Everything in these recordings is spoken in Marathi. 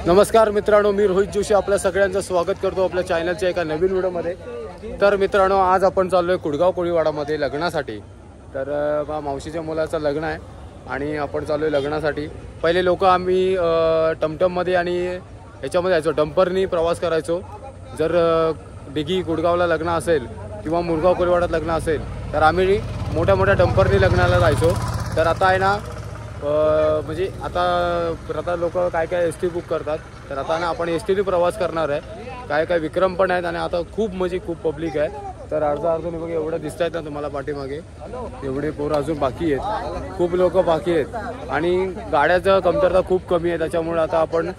नमस्कार मित्रांनो, मी रोहित जोशी आपल्या सगळ्यांचं स्वागत करतो आपल्या चॅनलच्या एका नवीन व्हिडिओमध्ये। तर मित्रांनो, आज आपण चाललोय कुडगाव कोळीवाडामध्ये लग्नासाठी। तर मावशीच्या मुलाचं लग्न आहे आणि आपण चाललोय लग्नासाठी। पहिले लोक आम्ही टमटममध्ये आणि ह्याच्यामध्ये जायचो, डंपरनी प्रवास करायचो। जर डिगी कुडगावला लग्न असेल किंवा मुरगाव कोळीवाडात लग्न असेल तर आम्ही मोठ्या मोठ्या डंपरनी लग्नाला जायचो। तर आता आहे ना म्हणजे आता लोक काय काय एस टी बुक करतात, तर आता ना आपण एस टीने प्रवास करणार आहे। काय काय विक्रम पण आहेत आणि आता खूप पब्लिक आहे। तर अर्धा बघा एवढं दिसत आहेत ना तुम्हाला पाठीमागे, एवढे पोरं अजून बाकी आहेत, खूप लोक बाकी आहेत आणि गाड्याचं कमतरता खूप कमी आहे। त्याच्यामुळे आता आपण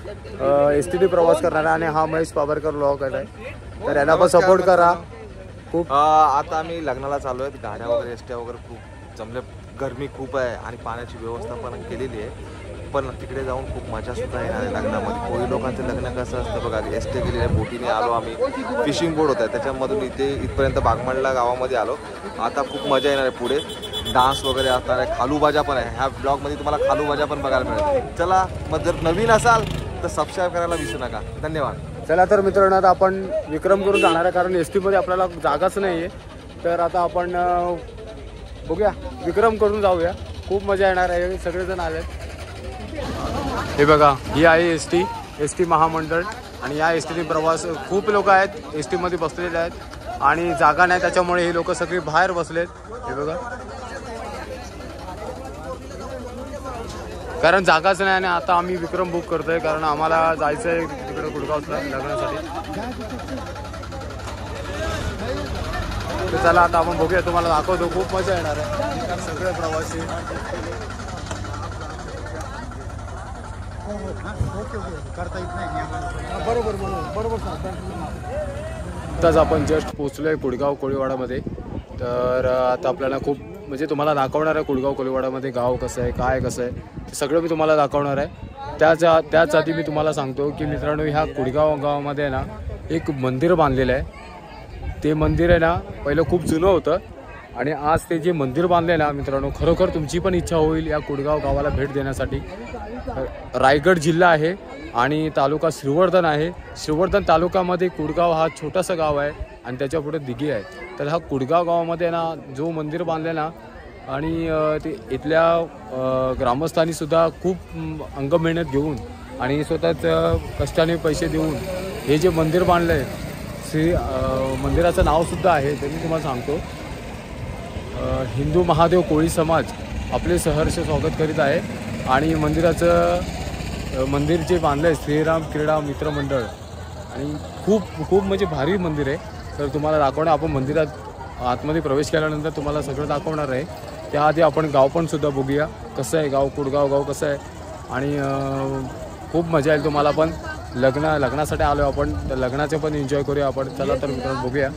एस टीने प्रवास करणार आहे आणि हा महेश पाबरकर व्लॉग आहे, तर यांना पण सपोर्ट करा। खूप आता आम्ही लग्नाला चालू आहेत, गाड्या वगैरे एस टी वगैरे खूप जमले, गरमी खूप आहे आणि पाण्याची व्यवस्था पण केलेली आहे। पण तिकडे जाऊन खूप मजा सुद्धा येणार आहे लग्नामध्ये। कोळी लोकांचं लग्न कसं असतं बघा, एस टी गेलेल्या बोटीने आलो आम्ही, फिशिंग बोट होता त्याच्यामधून इथपर्यंत बागमाडला गावामध्ये आलो। आता खूप मजा येणार आहे, पुढे डान्स वगैरे असणार आहे, खालूबाजा पण आहे। ह्या ब्लॉगमध्ये तुम्हाला खालूबाजा पण बघायला मिळेल। चला मग जर नवीन असाल तर सबस्क्राईब करायला विसरू नका। धन्यवाद। चला तर मित्रांनो, आता आपण विक्रम करून जाणार आहे कारण एस टीमध्ये आपल्याला जागाच नाही आहे। तर आता आपण बघूया, विक्रम करून जाऊया, खूप मजा येणार आहे। सगळेजण आलेत, हे बघा, ही आहे एस टी महामंडळ आणि या एस टीने प्रवास, खूप लोक आहेत एस टीमध्ये बसलेले आहेत आणि जागा नाही, त्याच्यामुळे हे लोक सगळी बाहेर बसलेत। हे बघा, कारण जागाच नाही आणि आता आम्ही विक्रम बुक करतोय कारण आम्हाला जायचं आहे तिकडे गुडगावला लग्नासाठी। तर चला आता आपण बघूया, तुम्हाला दाखवतो, खूप मजा येणार आहे सगळे प्रवासी। आताच आपण जस्ट पोचलोय कुडगाव कोळीवाडामध्ये। तर आता आपल्याला खूप तुम्हाला दाखवणार आहे कुडगाव कोळीवाडामध्ये गाव कसं आहे, काय कसं आहे, ते सगळं मी तुम्हाला दाखवणार आहे। त्याच आधी मी तुम्हाला सांगतो की मित्रांनो, ह्या कुडगाव गावामध्ये ना एक मंदिर बांधलेलं आहे। ते मंदिर आहे ना पहिलं खूप जुनं होतं आणि आज ते जे मंदिर बांधले ना मित्रांनो, खरोखर तुमची पण इच्छा होईल या कुडगाव गावाला भेट देण्यासाठी। रायगड जिल्हा आहे आणि तालुका श्रीवर्धन आहे। श्रीवर्धन तालुक्यामध्ये कुडगाव हा छोटासा गाव आहे आणि त्याच्या पुढे दिघी आहे। तर हा कुडगाव गावामध्ये ना जो मंदिर बांधले ना, आणि ते इथल्या ग्रामस्थांनी सुद्धा खूप अंग मेहनत घेऊन आणि स्वतःच कष्टाने पैसे देऊन हे जे मंदिर बांधलं आहे, मंदिराचं नावसुद्धा आहे ते मी तुम्हाला सांगतो, हिंदू महादेव कोळी समाज आपले सहर्ष स्वागत करीत आहे। आणि मंदिर जे बांधलं आहे श्रीराम क्रीडा मित्र मंडळ आणि खूप भारी मंदिर आहे। तर तुम्हाला दाखवणार, आपण मंदिरात आतमध्ये प्रवेश केल्यानंतर तुम्हाला सगळं दाखवणार आहे। त्याआधी आपण गाव पण सुद्धा बघूया, कसं आहे गाव, कुडगाव गाव कसं आहे आणि खूप मजा येईल तुम्हाला पण। लग्नासाठी आलो आपण, तर लग्नाचे पण एन्जॉय करूया आपण। चला तर मित्रांनो बघूया।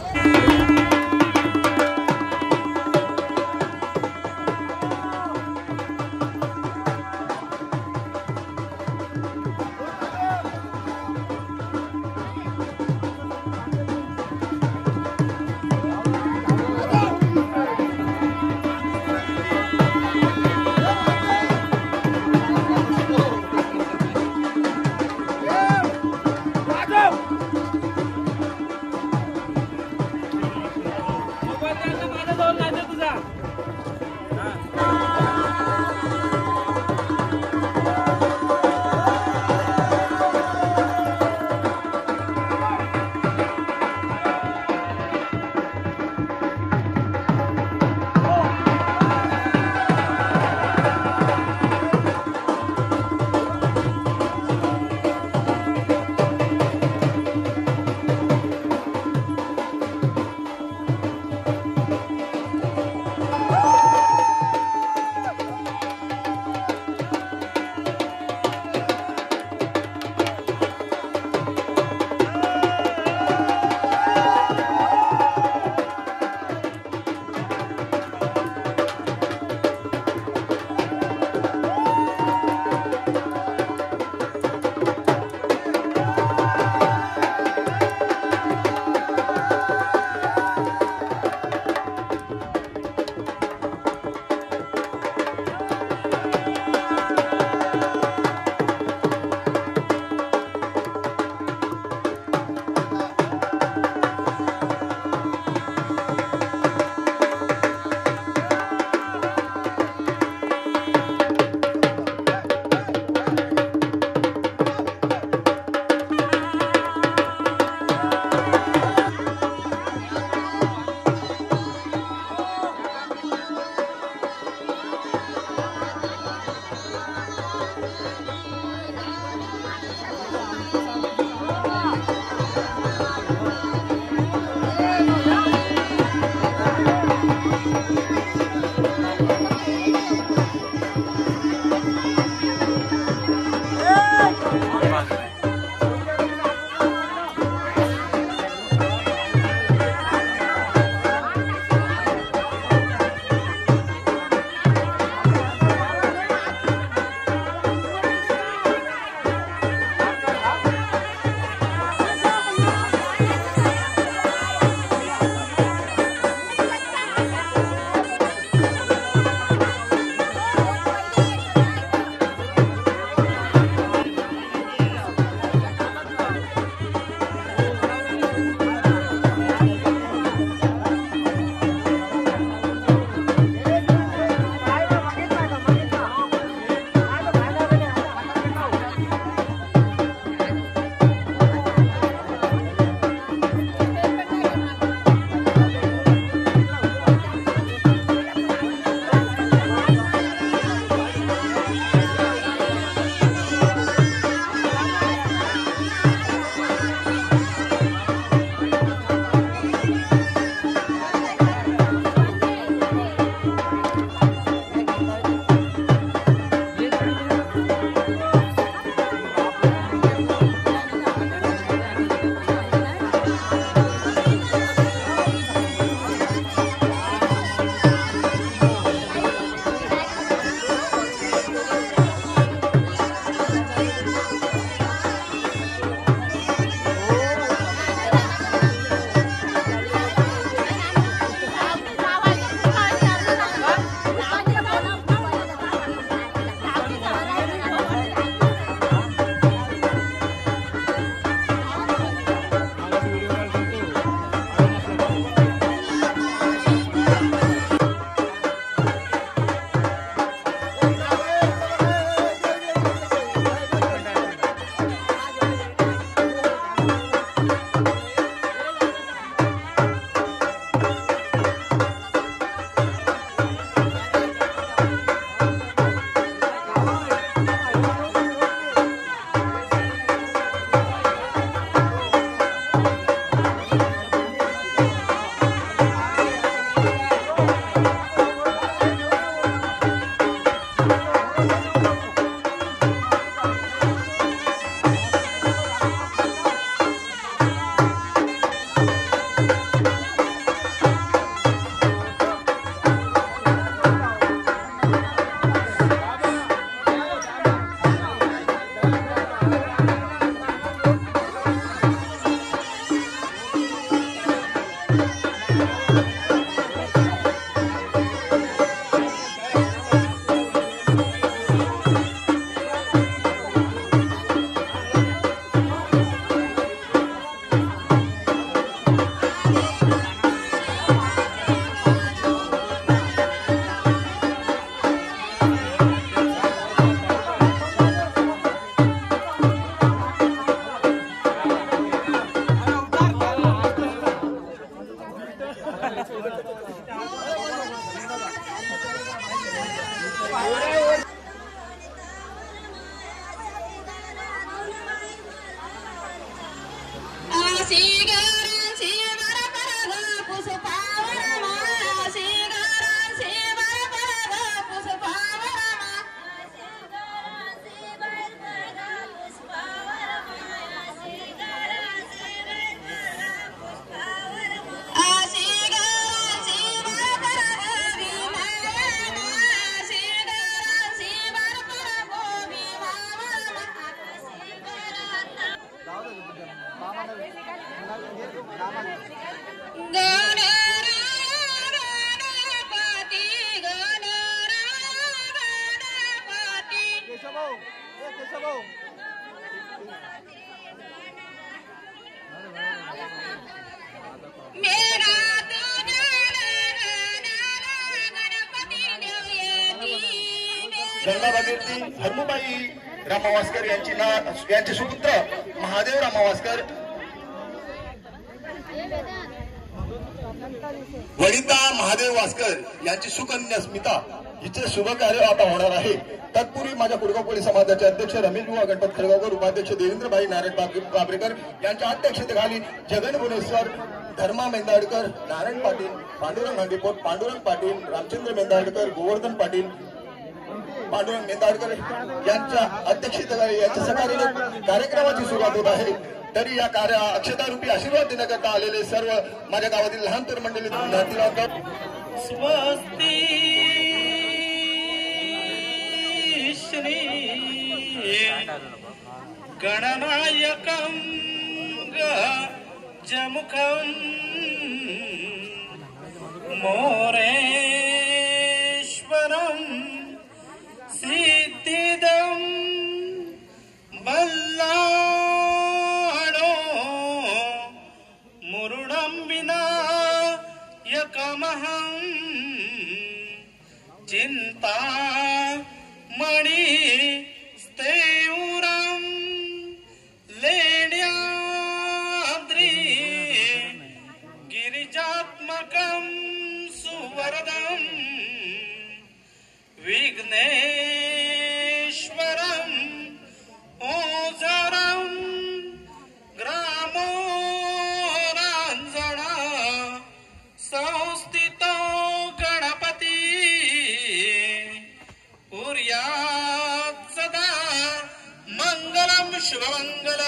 गंगाभागीरथी हनुबाई रामावासकर यांचे सुपुत्र महादेव रामावासकर, वनिता महादेव वासकर यांची सुकन्या स्मिता हिचे शुभ कार्य आता होणार आहे. तत्पूर्वी माझ्या कुडगाव कोळी समाजाचे अध्यक्ष रमेशबुवा गणपत खळगावकर, उपाध्यक्ष देवेंद्रभाई नारायण बाबरेकर यांच्या अध्यक्षतेखाली जगन भुवनेश्वर, धर्मा मेंदाडकर, नारायण पाटील, पांडुरंग हंडीपोट, पांडुरंग पाटील, रामचंद्र मेंदाडकर, गोवर्धन पाटील, पांडुरंग मेंदाडकर यांच्या अध्यक्षतेखाली यांच्या सहकार्याने कार्यक्रमाची सुरुवात होत आहे. तरी या कार्य अक्षतारूपी आशीर्वाद देण्याकरता आलेले सर्व माझ्या गावातील लहान तर मंडळी स्वस्ती श्री गणनायकं गजमुखं मोरेश्वरं सिद्धिदं बल्लाळो मुरुडं विनायकमहं चिन्तामणि स्थेउरं लेण्याद्रि गिरिजात्मकं सुवरदं विघ्नेश्वरं ओझरं ग्रामोरांजना संस्थितो गणपती कुर्यात् सदा मंगलम शुभमंगल.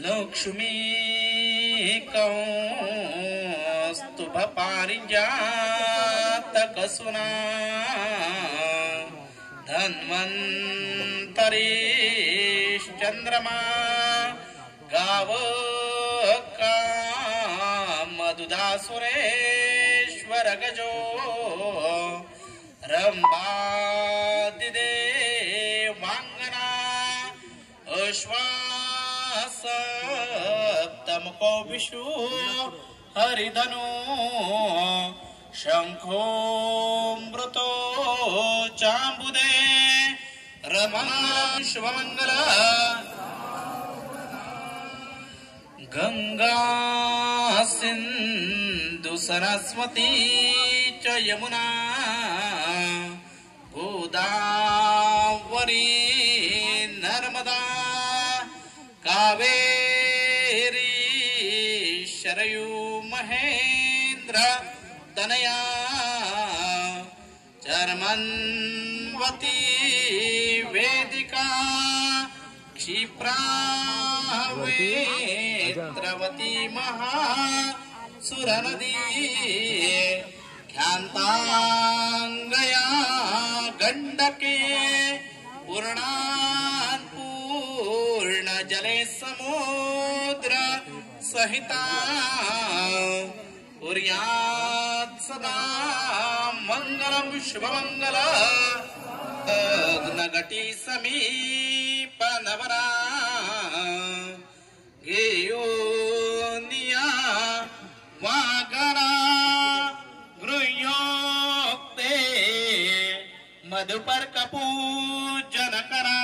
लक्ष्मी कौस्तुभ पारिजातक सुना धन्वंतरी चंद्रमा गावका मधुदा सुरेश्वर गजो रंभादिदेवांगना अश्वासप्तमको विषु हरिधनु शंखो मृतो चांबुदे रमंगलम शुभमंगल. गंगा सिंधु सरस्वती च यमुना गोदावरी नर्मदा कावेरी शरयू महेंद्र तनया चर्मन्वती वेदिका क्षिप्रा वेत्रवती महासुरनदी ख्यातांगया गंडके पूर्ण जले समुद्र सहिता कुर्यात् सदा मंगलम शुभमंगल. नगटी समीप नवरा गेयोनिया वागरा गृह्योक्ते मधुपर्क पूजन करा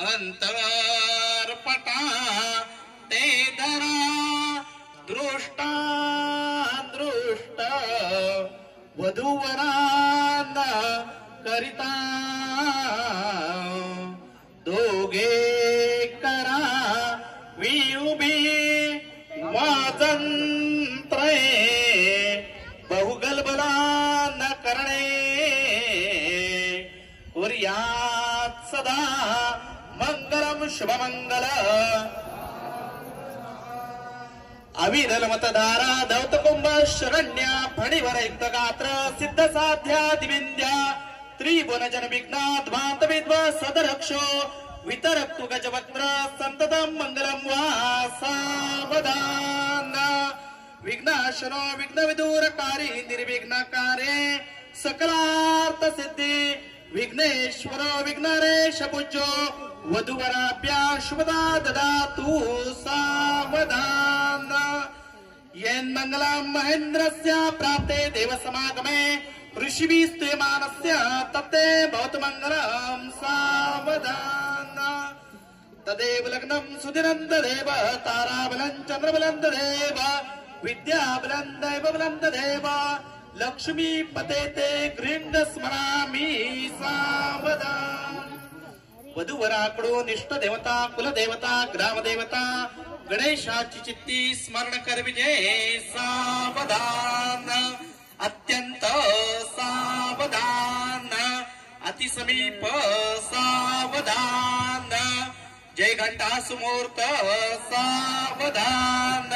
अंतर्पटा ते धरा दृष्टा दृष्ट वधूवरांना करिता कुर्यात् सदा मंगलम शुभमंगल अविरल मतधारा दौतकुंभ शरण्या फणिवर गात्र सिद्ध साध्या दिविंद्या त्रिभुवन जन विघ्नात् भांत विद्व सदरक्षो वितरक्तु गजवक्त्र संततम मंगलम वा सावधान विघ्नाशनो विघ्न विदूरकारी निर्विघ्नकारे सकलार्थ सिद्धि विघ्नेश्वर विघ्नरेश पूज्यो वधुवराभ्या शुभदा ददातु सावधान येन मंगलम महेन्द्रस्य प्राप्ते देव समागमे ऋषिभिस्तुयमानस्य तत्ते भवतु मंगलम सावधान तदेव लग्नं सुदिनं तदेव ताराबलं चंद्रबलं तदेव विद्याबलं दैवबलं तदेव लक्ष्मी पतेते गृह्ण स्मरामि सावधान वधूवराकडून इष्ट देवता कुलदेवता ग्रामदेवता गणेशाची चित्ती स्मरण करविजे सावधान अत्यंत सावधान अतिसमीप सावधान जय घंटा सुमूर्त सावधान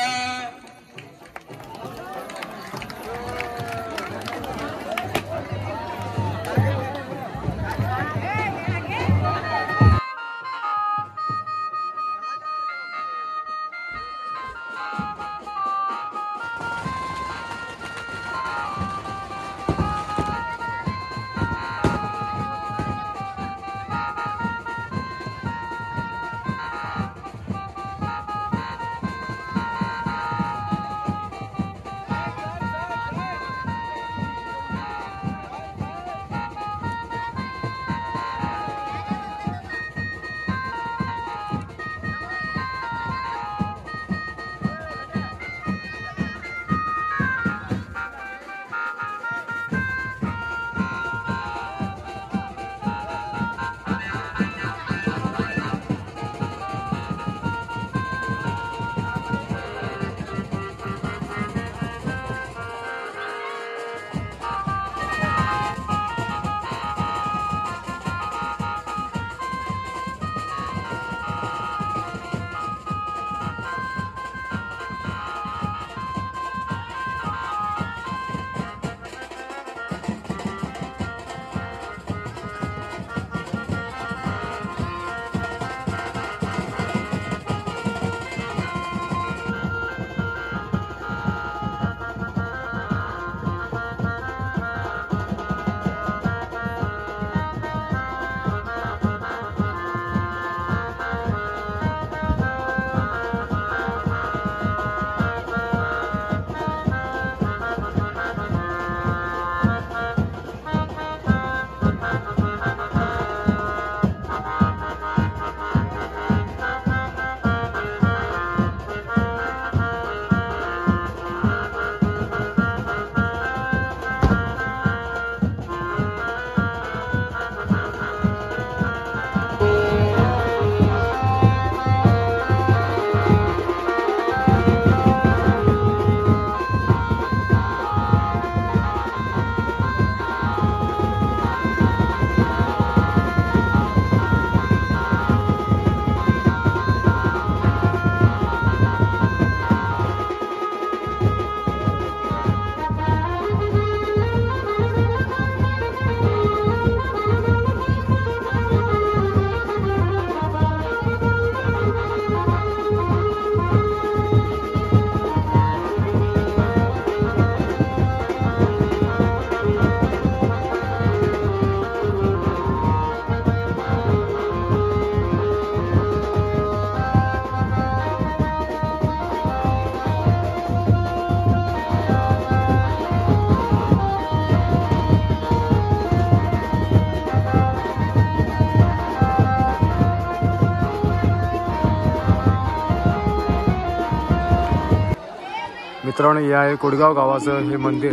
मित्रांनो, हे आहे कोडगाव गावाचं हे मंदिर,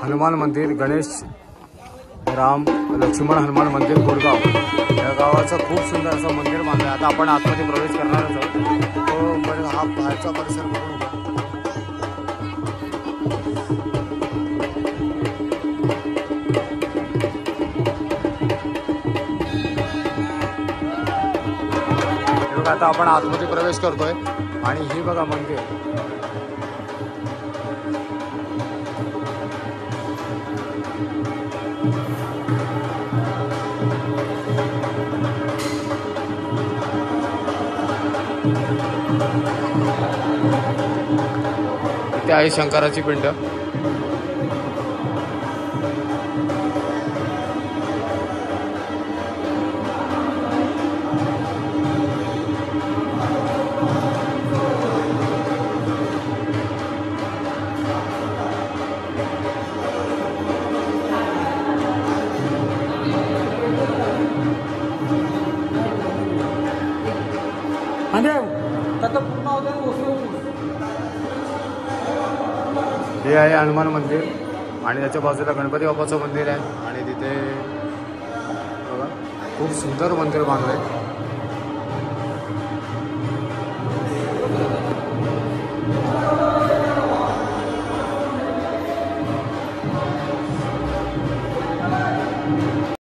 हनुमान मंदिर, गणेश राम लक्ष्मण हनुमान मंदिर कोडगाव. या गावाचं खूप सुंदर असं मंदिर बांधलं आहे. आता आपण आतमध्ये प्रवेश करणारच आहोत. तो हा बाहेरचा परिसर बघून बघा आता आपण आतमध्ये प्रवेश करतोय आणि हे बघा मंदिर. इथे आहे शंकराची पिंड. हे आहे हनुमान मंदिर आणि त्याच्या बाजूला गणपती बाप्पाचं मंदिर आहे आणि तिथे बघा खूप सुंदर मंदिर बांधलंय.